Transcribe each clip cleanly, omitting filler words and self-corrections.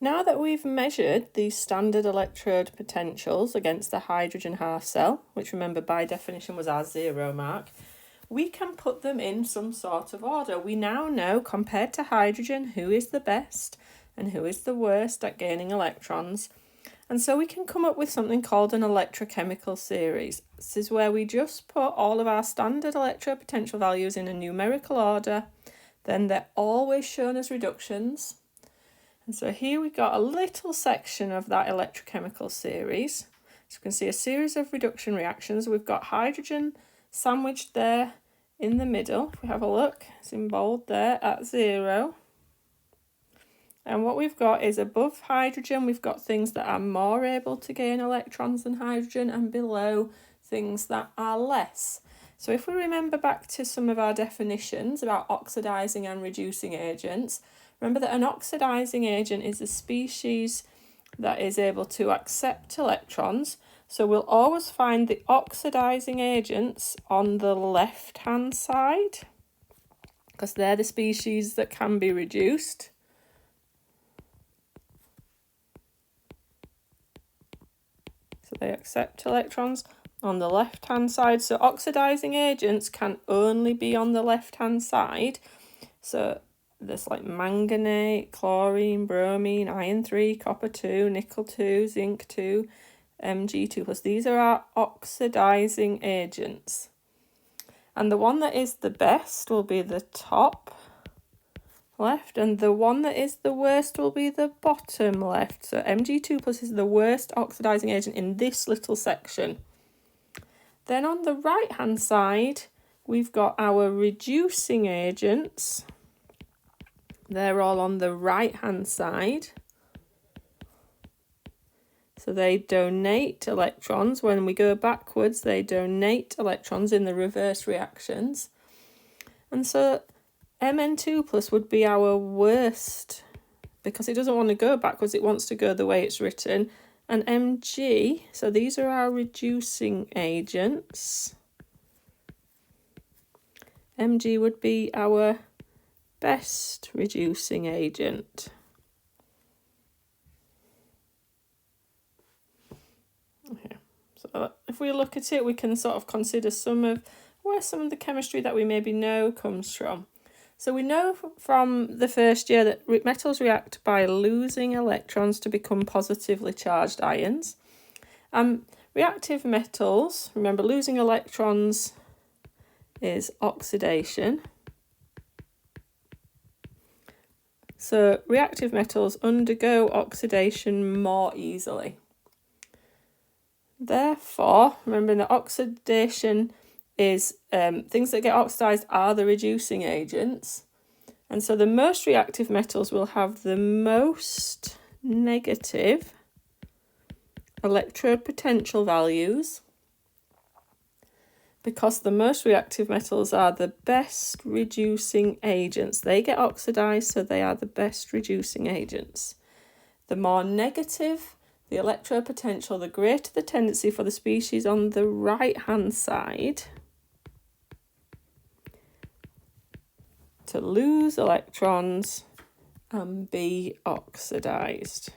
Now that we've measured these standard electrode potentials against the hydrogen half cell, which remember by definition was our 0 mark, we can put them in some sort of order. We now know, compared to hydrogen, who is the best and who is the worst at gaining electrons. And so we can come up with something called an electrochemical series. This is where we just put all of our standard electrode potential values in a numerical order. Then they're always shown as reductions. And so here we got a little section of that electrochemical series. So you can see a series of reduction reactions. We've got hydrogen sandwiched there in the middle. If we have a look, it's in bold there at 0. And what we've got is above hydrogen, we've got things that are more able to gain electrons than hydrogen, and below things that are less. So if we remember back to some of our definitions about oxidizing and reducing agents, remember that an oxidizing agent is a species that is able to accept electrons. So we'll always find the oxidizing agents on the left-hand side, because they're the species that can be reduced. So they accept electrons on the left-hand side. So oxidizing agents can only be on the left-hand side. So there's like manganate, chlorine, bromine, iron 3, copper 2, nickel 2, zinc 2, Mg2+. These are our oxidizing agents. And the one that is the best will be the top left, and the one that is the worst will be the bottom left. So Mg2+ is the worst oxidizing agent in this little section. Then on the right hand side, we've got our reducing agents. They're all on the right hand side. So they donate electrons. When we go backwards, they donate electrons in the reverse reactions. And so Mn2+ would be our worst, because it doesn't want to go backwards, it wants to go the way it's written. And Mg, so these are our reducing agents. Mg would be our best reducing agent. Okay. So if we look at it, we can sort of consider where some of the chemistry that we maybe know comes from. So we know from the first year that metals react by losing electrons to become positively charged ions. Reactive metals, remember, losing electrons is oxidation. So reactive metals undergo oxidation more easily. Therefore, remembering that oxidation is things that get oxidized are the reducing agents. And so the most reactive metals will have the most negative electrode potential values, because the most reactive metals are the best reducing agents. They get oxidized, so they are the best reducing agents. The more negative the electrode potential, the greater the tendency for the species on the right-hand side to lose electrons and be oxidized.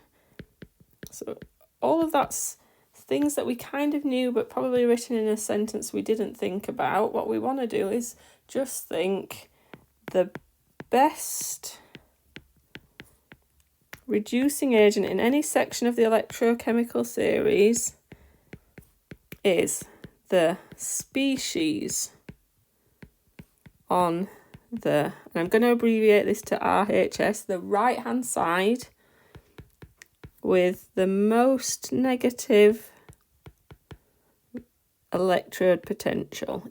So all of that's things that we kind of knew, but probably written in a sentence we didn't think about. What we want to do is just think the best reducing agent in any section of the electrochemical series is the species on and I'm going to abbreviate this to RHS, the right hand side with the most negative electrode potential.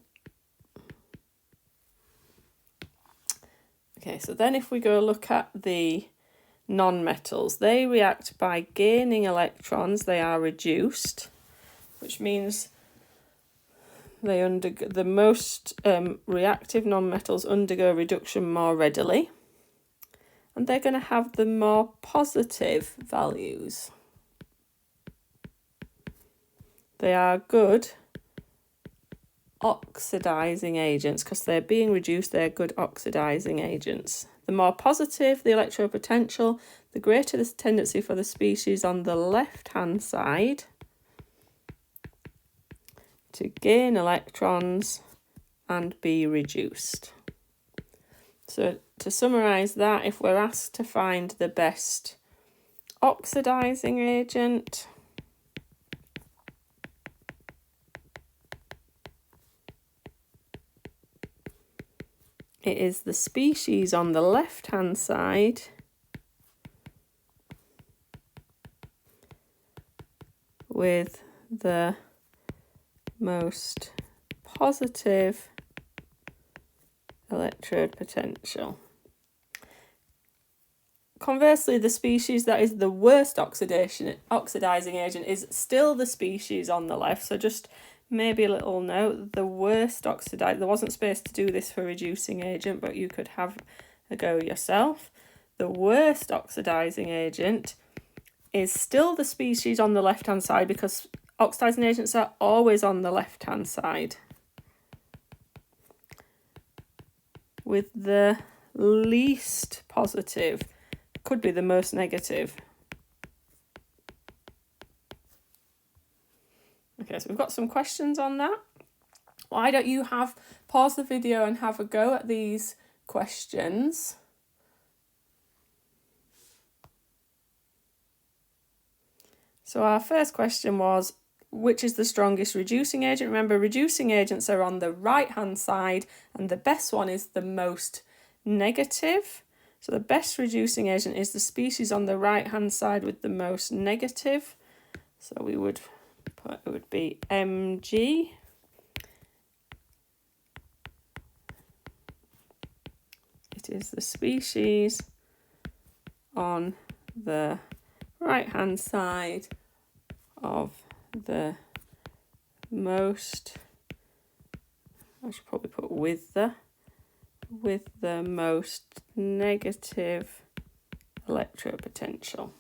Okay, so then if we go look at the non-metals, they react by gaining electrons. They are reduced, which means the most reactive non-metals undergo reduction more readily, and they're going to have the more positive values. They are good oxidizing agents because they're being reduced. They're good oxidizing agents. The more positive the electrode potential, the greater the tendency for the species on the left-hand side to gain electrons and be reduced. So to summarise that, if we're asked to find the best oxidising agent, it is the species on the left-hand side with the most positive electrode potential. Conversely, the species that is the worst oxidizing agent is still the species on the left. So just maybe a little note, the worst oxidizing, there wasn't space to do this for reducing agent, but you could have a go yourself. The worst oxidizing agent is still the species on the left-hand side, because oxidizing agents are always on the left-hand side, with the least positive, could be the most negative. Okay, so we've got some questions on that. Why don't you pause the video and have a go at these questions? So our first question was, which is the strongest reducing agent? Remember, reducing agents are on the right-hand side, and the best one is the most negative. So the best reducing agent is the species on the right-hand side with the most negative. So we would put, it would be Mg. It is the species on the right-hand side of the most, I should probably put with the most negative electrode potential.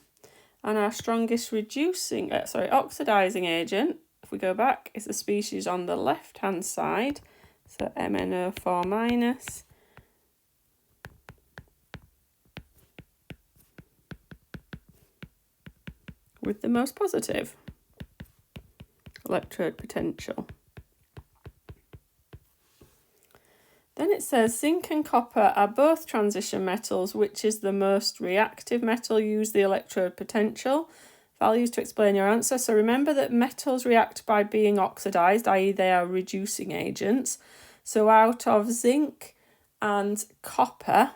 And our strongest oxidizing agent, if we go back, is the species on the left-hand side, so MnO4 minus. With the most positive electrode potential. Then it says zinc and copper are both transition metals. Which is the most reactive metal? Use the electrode potential values to explain your answer. So remember that metals react by being oxidized, i.e. they are reducing agents. So out of zinc and copper,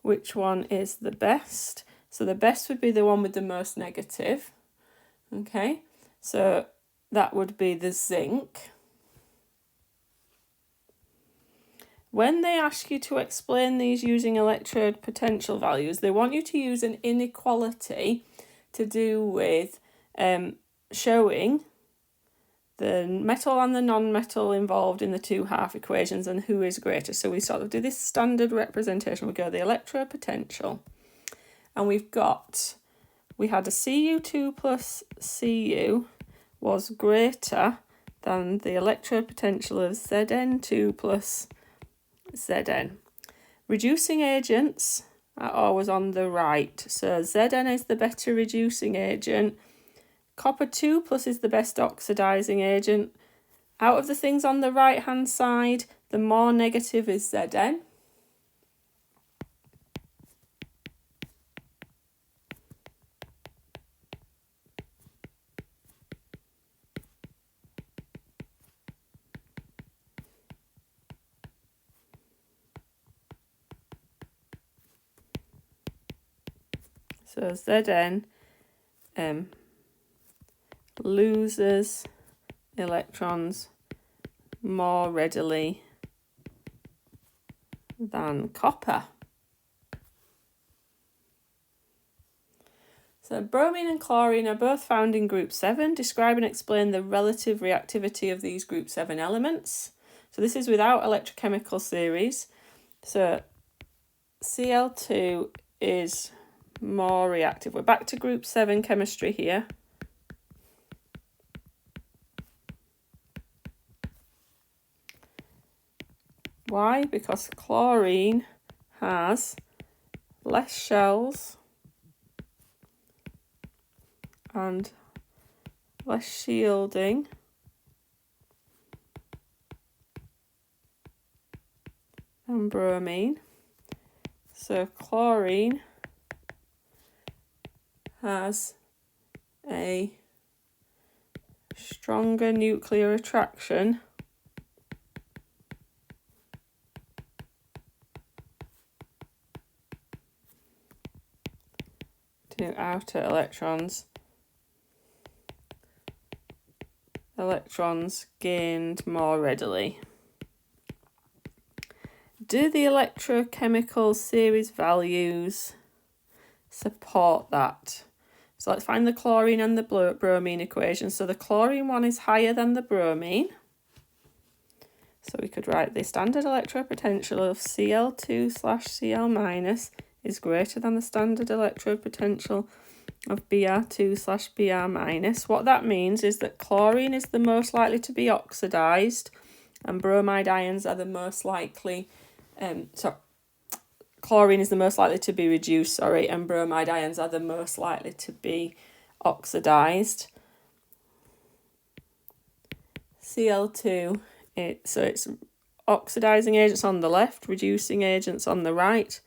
which one is the best? So the best would be the one with the most negative. Okay, so that would be the zinc. When they ask you to explain these using electrode potential values, they want you to use an inequality to do with showing the metal and the non-metal involved in the two half equations and who is greater. So we sort of do this standard representation. We go the electrode potential, and we had a Cu2 plus Cu was greater than the electrode potential of Zn2 plus Zn. Reducing agents are always on the right. So Zn is the better reducing agent. Copper 2 plus is the best oxidizing agent. Out of the things on the right hand side, the more negative is Zn. So Zn loses electrons more readily than copper. So bromine and chlorine are both found in group 7. Describe and explain the relative reactivity of these group 7 elements. So this is without electrochemical series. So Cl2 is more reactive. We're back to group 7 chemistry here. Why? Because chlorine has less shells and less shielding than bromine. So chlorine has a stronger nuclear attraction to outer electrons. Electrons gained more readily. Do the electrochemical series values support that? So let's find the chlorine and the bromine equation. So the chlorine one is higher than the bromine. So we could write the standard electrode potential of Cl2/Cl minus is greater than the standard electrode potential of Br2/Br minus. What that means is that chlorine is the most likely to be oxidized and bromide ions are the most likely, chlorine is the most likely to be reduced, and bromide ions are the most likely to be oxidized. Cl2, so it's oxidizing agents on the left, reducing agents on the right.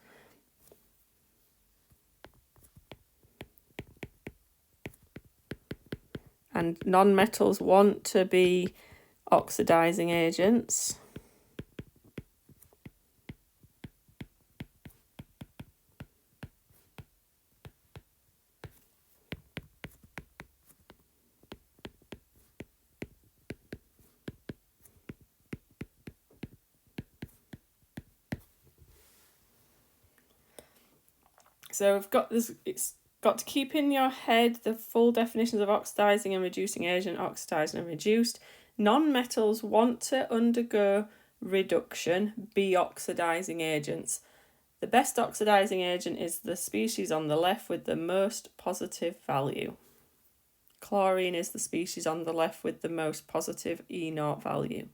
And non-metals want to be oxidizing agents. So we've got this, it's got to keep in your head the full definitions of oxidizing and reducing agent, oxidized and reduced. Non-metals want to undergo reduction, be oxidizing agents. The best oxidizing agent is the species on the left with the most positive value. Chlorine is the species on the left with the most positive E0 value.